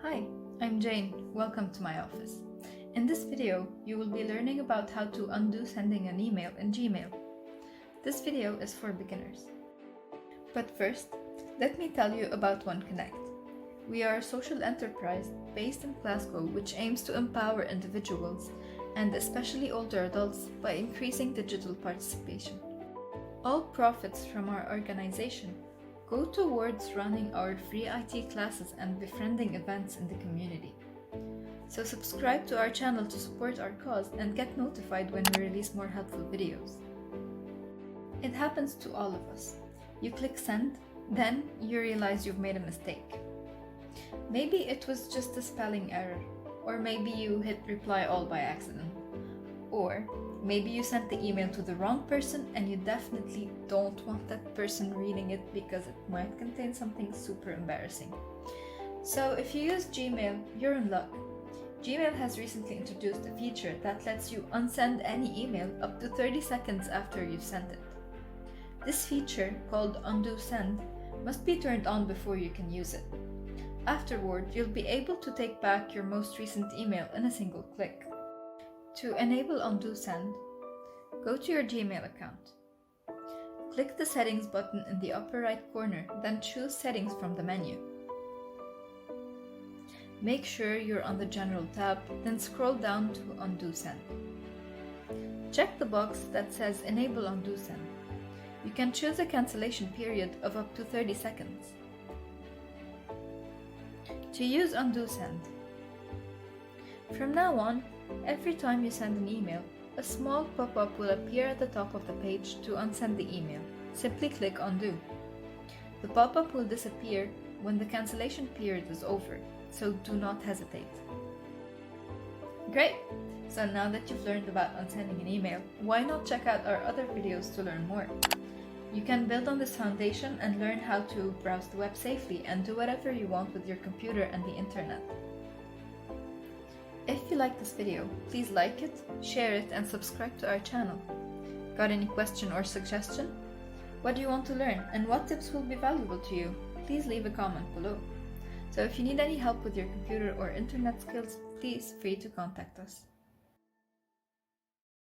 Hi, I'm Jane. Welcome to my office. In this video, you will be learning about how to undo sending an email in Gmail. This video is for beginners. But first, let me tell you about OneConnect. We are a social enterprise based in Glasgow which aims to empower individuals and especially older adults by increasing digital participation. All profits from our organization go towards running our free IT classes and befriending events in the community. So subscribe to our channel to support our cause and get notified when we release more helpful videos. It happens to all of us. You click send, then you realize you've made a mistake. Maybe it was just a spelling error, or maybe you hit reply all by accident. Or maybe you sent the email to the wrong person and you definitely don't want that person reading it because it might contain something super embarrassing. So if you use Gmail, you're in luck. Gmail has recently introduced a feature that lets you unsend any email up to 30 seconds after you've sent it. This feature, called Undo Send, must be turned on before you can use it. Afterward, you'll be able to take back your most recent email in a single click. To enable Undo Send, go to your Gmail account. Click the Settings button in the upper right corner, then choose Settings from the menu. Make sure you're on the General tab, then scroll down to Undo Send. Check the box that says Enable Undo Send. You can choose a cancellation period of up to 30 seconds. To use Undo Send, from now on, every time you send an email, a small pop-up will appear at the top of the page to unsend the email. Simply click Undo. The pop-up will disappear when the cancellation period is over, so do not hesitate. Great! So now that you've learned about unsending an email, why not check out our other videos to learn more? You can build on this foundation and learn how to browse the web safely and do whatever you want with your computer and the internet. If you like this video, please like it, share it, and subscribe to our channel. Got any question or suggestion? What do you want to learn, and what tips will be valuable to you? Please leave a comment below. So if you need any help with your computer or internet skills, please feel free to contact us.